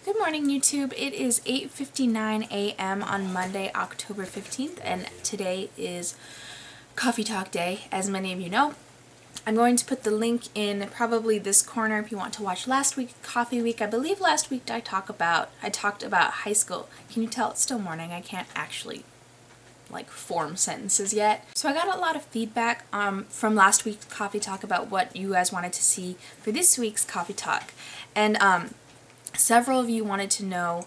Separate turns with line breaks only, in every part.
Good morning, YouTube. It is 8:59 a.m. on Monday, October 15th, and today is Coffee Talk Day, as many of you know. I'm going to put the link in probably this corner if you want to watch last week's Coffee Week. I believe last week I talked about high school. Can you tell it's still morning? I can't actually form sentences yet. So I got a lot of feedback from last week's Coffee Talk about what you guys wanted to see for this week's Coffee Talk. And several of you wanted to know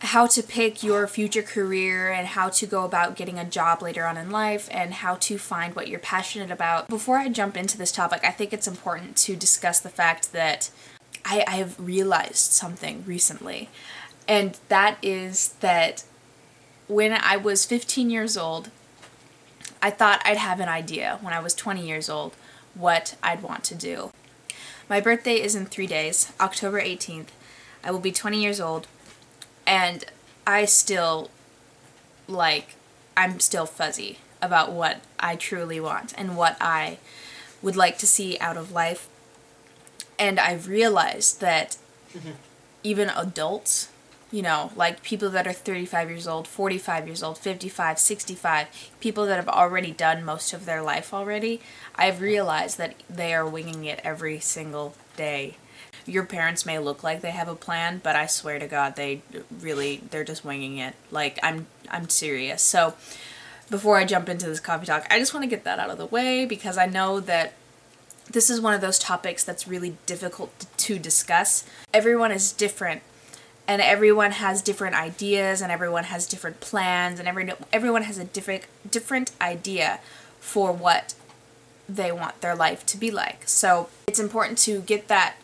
how to pick your future career and how to go about getting a job later on in life and how to find what you're passionate about. Before I jump into this topic, I think it's important to discuss the fact that I have realized something recently, and that is that when I was 15 years old, I thought I'd have an idea when I was 20 years old what I'd want to do. My birthday is in 3 days, October 18th. I will be 20 years old, and I'm still fuzzy about what I truly want and what I would like to see out of life. And I've realized that even adults, like people that are 35 years old, 45 years old, 55, 65, people that have already done most of their life already, I've realized that they are winging it every single day. Your parents may look like they have a plan, but I swear to God, they're just winging it. I'm serious. So before I jump into this coffee talk, I just want to get that out of the way because I know that this is one of those topics that's really difficult to discuss. Everyone is different. And everyone has different ideas, and everyone has different plans, and everyone has a different idea for what they want their life to be like. So it's important to get that,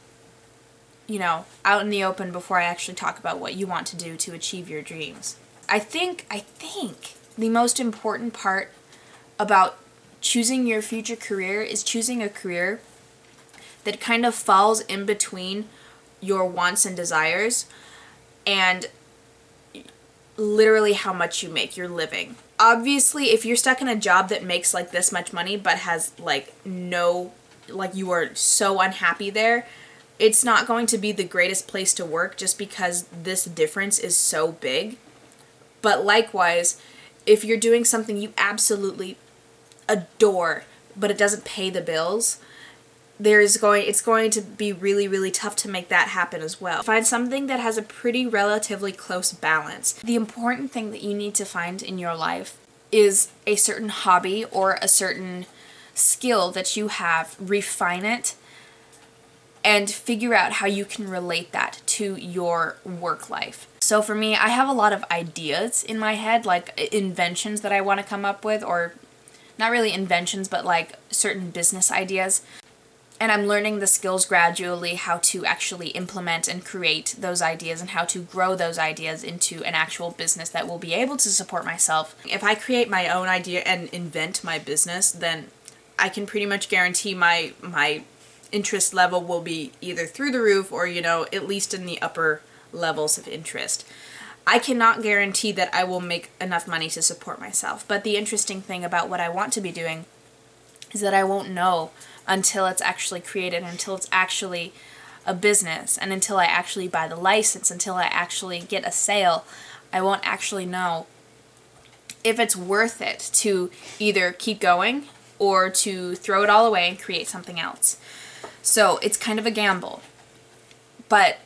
out in the open before I actually talk about what you want to do to achieve your dreams. I think the most important part about choosing your future career is choosing a career that kind of falls in between your wants and desires and literally how much you make, your living. Obviously, if you're stuck in a job that makes this much money but has you are so unhappy there, it's not going to be the greatest place to work just because this difference is so big. But likewise, if you're doing something you absolutely adore but it doesn't pay the bills, it's going to be really, really tough to make that happen as well. Find something that has a pretty relatively close balance. The important thing that you need to find in your life is a certain hobby or a certain skill that you have. Refine it and figure out how you can relate that to your work life. So for me, I have a lot of ideas in my head, inventions that I want to come up with, or not really inventions, but certain business ideas. And I'm learning the skills gradually, how to actually implement and create those ideas and how to grow those ideas into an actual business that will be able to support myself. If I create my own idea and invent my business, then I can pretty much guarantee my interest level will be either through the roof or, at least in the upper levels of interest. I cannot guarantee that I will make enough money to support myself. But the interesting thing about what I want to be doing is that I won't know until it's actually created, until it's actually a business, and until I actually buy the license, until I actually get a sale, I won't actually know if it's worth it to either keep going or to throw it all away and create something else. So it's kind of a gamble, but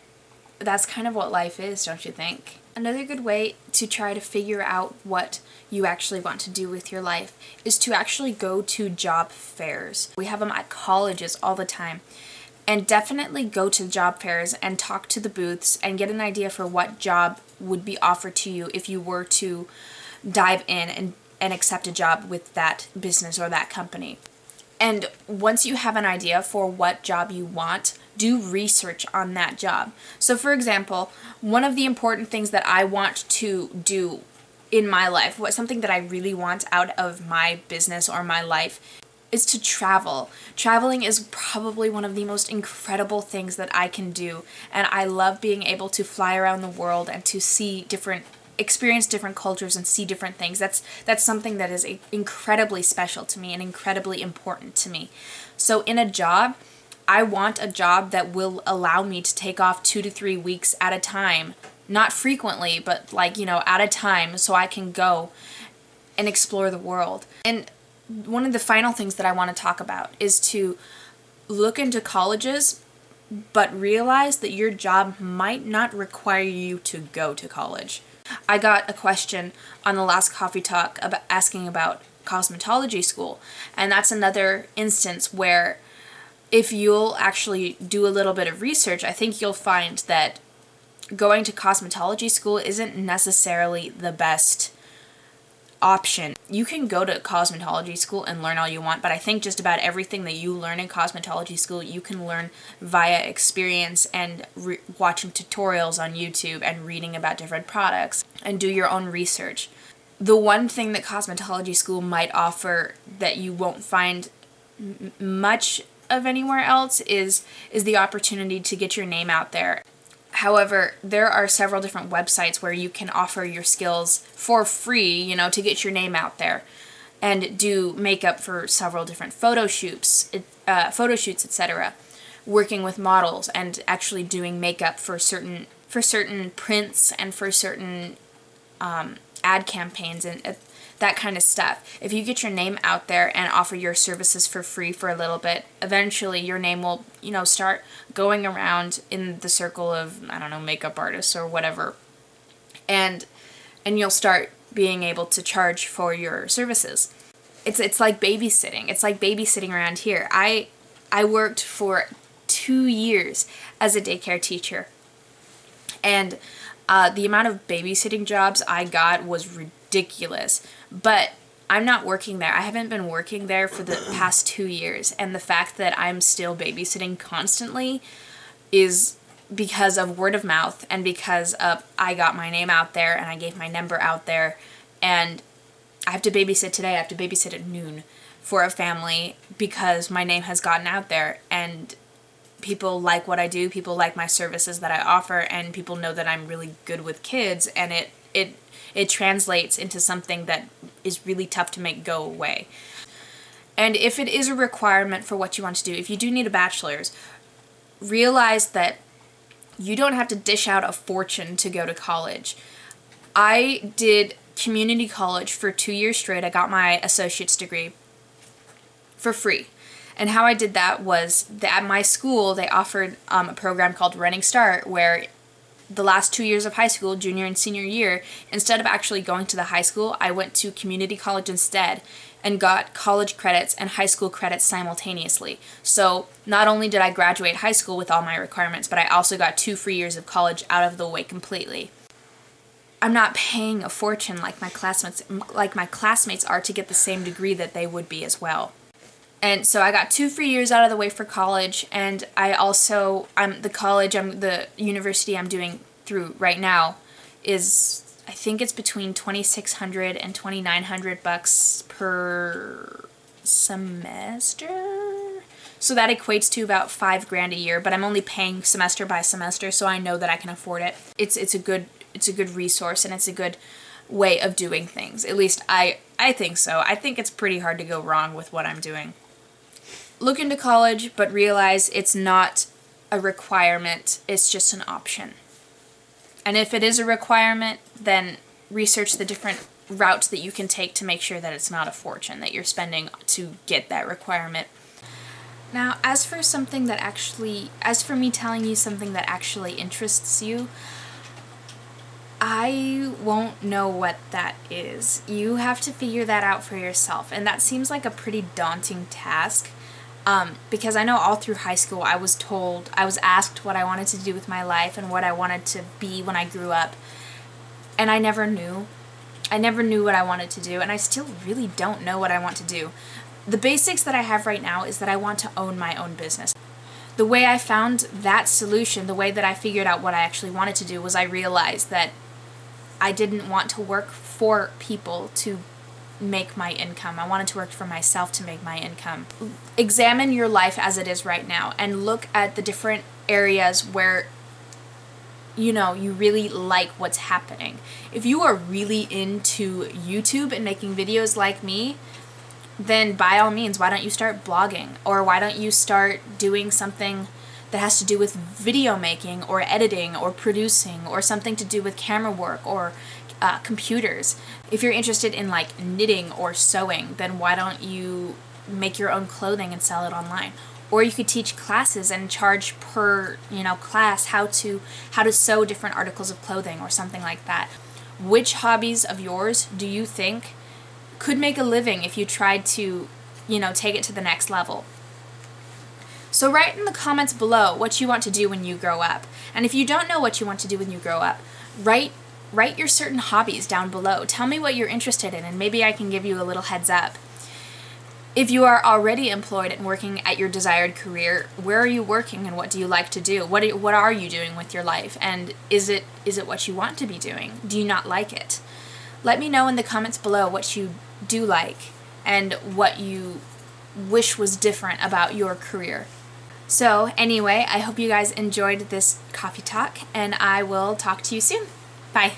that's kind of what life is, don't you think? Another good way to try to figure out what you actually want to do with your life is to actually go to job fairs. We have them at colleges all the time. And definitely go to job fairs and talk to the booths and get an idea for what job would be offered to you if you were to dive in and accept a job with that business or that company. And once you have an idea for what job you want, do research on that job. So for example, one of the important things that I want to do in my life, something that I really want out of my business or my life, is to travel. Traveling is probably one of the most incredible things that I can do, and I love being able to fly around the world and to experience different cultures and see different things. That's something that is incredibly special to me and incredibly important to me. So in a job, I want a job that will allow me to take off 2 to 3 weeks at a time. Not frequently, but like, at a time, so I can go and explore the world. And one of the final things that I want to talk about is to look into colleges, but realize that your job might not require you to go to college. I got a question on the last coffee talk about asking about cosmetology school, and that's another instance where if you'll actually do a little bit of research, I think you'll find that going to cosmetology school isn't necessarily the best option. You can go to cosmetology school and learn all you want, but I think just about everything that you learn in cosmetology school you can learn via experience and watching tutorials on YouTube and reading about different products and do your own research. The one thing that cosmetology school might offer that you won't find much of anywhere else is the opportunity to get your name out there. However, there are several different websites where you can offer your skills for free, to get your name out there and do makeup for several different photo shoots, etc. Working with models and actually doing makeup for certain prints and for certain ad campaigns and that kind of stuff. If you get your name out there and offer your services for free for a little bit, eventually your name will, start going around in the circle of, makeup artists or whatever. And you'll start being able to charge for your services. It's like babysitting. It's like babysitting around here. I worked for 2 years as a daycare teacher. And the amount of babysitting jobs I got was ridiculous. But I'm not working there. I haven't been working there for the past 2 years. And the fact that I'm still babysitting constantly is because of word of mouth and because of I got my name out there and I gave my number out there. And I have to babysit today. I have to babysit at noon for a family because my name has gotten out there. And people like what I do. People like my services that I offer. And people know that I'm really good with kids. And it translates into something that is really tough to make go away. And if it is a requirement for what you want to do, if you do need a bachelor's, realize that you don't have to dish out a fortune to go to college. I did community college for 2 years straight. I got my associate's degree for free. And how I did that was that at my school, they offered a program called Running Start, where the last 2 years of high school, junior and senior year, instead of actually going to the high school, I went to community college instead and got college credits and high school credits simultaneously. So not only did I graduate high school with all my requirements, but I also got 2 free years of college out of the way completely. I'm not paying a fortune like my classmates are to get the same degree that they would be as well. And so I got 2 free years out of the way for college, and the university I'm doing through right now is, I think it's between $2,600 and $2,900 per semester. So that equates to about $5,000 a year, but I'm only paying semester by semester, so I know that I can afford it. It's a good resource, and it's a good way of doing things. At least I think so. I think it's pretty hard to go wrong with what I'm doing. Look into college, but realize it's not a requirement, it's just an option. And if it is a requirement, then research the different routes that you can take to make sure that it's not a fortune that you're spending to get that requirement. Now, as for me telling you something that actually interests you, I won't know what that is. You have to figure that out for yourself, and that seems like a pretty daunting task. Because I know all through high school I was asked what I wanted to do with my life and what I wanted to be when I grew up. And I never knew. I never knew what I wanted to do, and I still really don't know what I want to do. The basics that I have right now is that I want to own my own business. The way I found that solution, the way that I figured out what I actually wanted to do, was I realized that I didn't want to work for people to make my income. I wanted to work for myself to make my income. Examine your life as it is right now and look at the different areas where you really like what's happening. If you are really into YouTube and making videos like me, then by all means, why don't you start blogging? Or why don't you start doing something that has to do with video making or editing or producing or something to do with camera work or computers? If you're interested in like knitting or sewing, then why don't you make your own clothing and sell it online? Or you could teach classes and charge per, class how to sew different articles of clothing or something like that. Which hobbies of yours do you think could make a living if you tried to, take it to the next level? So write in the comments below what you want to do when you grow up. And if you don't know what you want to do when you grow up, write your certain hobbies down below. Tell me what you're interested in, and maybe I can give you a little heads up. If you are already employed and working at your desired career, where are you working and what do you like to do? What are you doing with your life? And is it what you want to be doing? Do you not like it? Let me know in the comments below what you do like and what you wish was different about your career. So anyway, I hope you guys enjoyed this coffee talk, and I will talk to you soon. Bye.